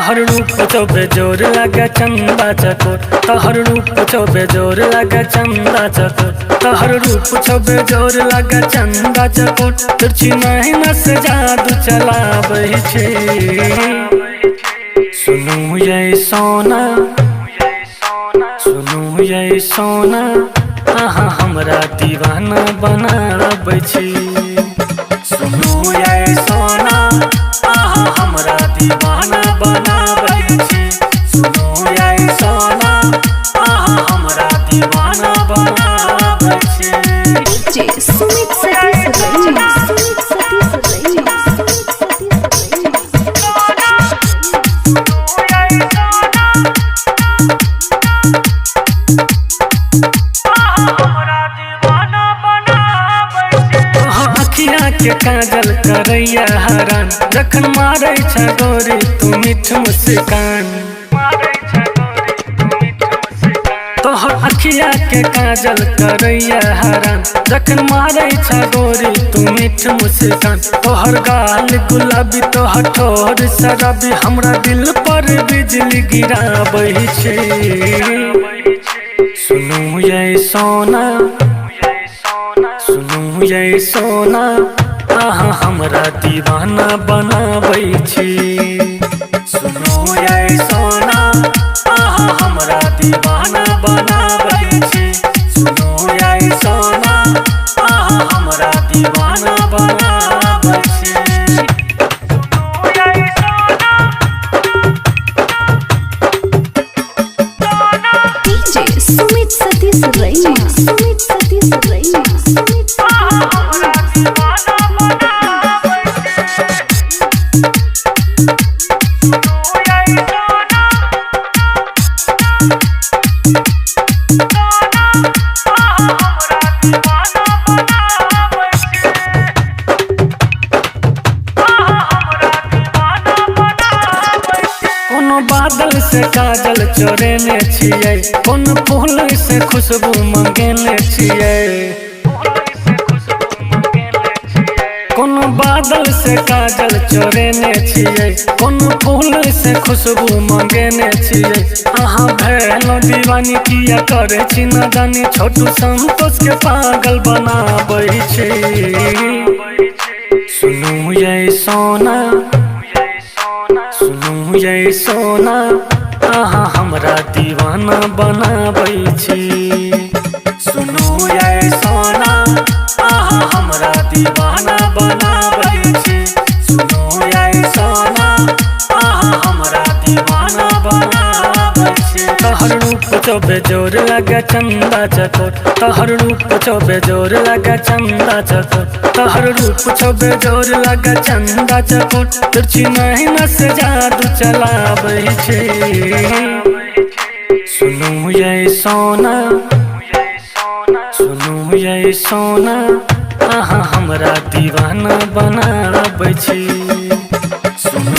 तोहर रूप छौ बेजोर लागे चंदा चकोर, तोहर रूप छौ बेजोर लागे चंदा चकोर, तोहर रूप छौ बेजोर लागे चंदा चकोर। तिरछी नैना से जादू चलाबै छै। सुनू ये सोना, सुनू ये सोना, आहा हमरा दीवाना बनाबै छी। सुनू ये सोना, आहा हमरा दीवाना बनाबै छी। सुनू ये सोना, आहा हमरा दीवाना बनाबै छी। डीजे सुमित सतीश रैया, सुमित सतीश रैया, के काजल करैया हरान, जखन मारै छ गोरी तू मीठ मुस्कान। तोहर अखिया के काजल करैया हरान, जखन मारै छ गोरी तू मीठ मुस्कान। तोहर गाल गुलाबी, तोहर ठोर शराबी, हमरा दिल पर बिजली गिराबै छै। सुनू ये सोना, सुनू ये सोना, आहा हमरा दीवाना बनाबै छी। सुनू ये सोना, आहा हमरा दीवाना बनाबै छी। सुनू ये सोना, आहा हमरा दीवाना बनाबै छी। डीजे सुमित सतीश रैया, सुमित सतीश रैया, सुमित बादल से काजल चोरेने छियै, कोन फूल से खुशबू मंगेने छियै। कोन बादल से काजल चोरेने छियै, कोन फूल से खुशबू मंगेने छियै। अहाँ भेलौं दीवानी किया करे छी न जानी, छोटू संतोष के पागल बनाबै छै। सुनू ये सोना, सुनू ये सोना, आहा हमरा दीवाना बनाबै छी। सुनू ये सोना, आहा हमरा दीवाना बनाबै छी। सुनू ये सोना, आहा हमरा दीवाना बनाबै छी। तोहर रूप छौ बेजोर लागे चंदा चकोर, तोहर रूप छौ बेजोर लागे चंदा चकोर, तोहर रूप छौ बेजोर लागे चंदा चकोर। तिरछी नैना से जादू चलाबै छै। सुनू ये सोना, सुनू ये सोना, आहा हमरा दीवाना बनाबै छी। सुनू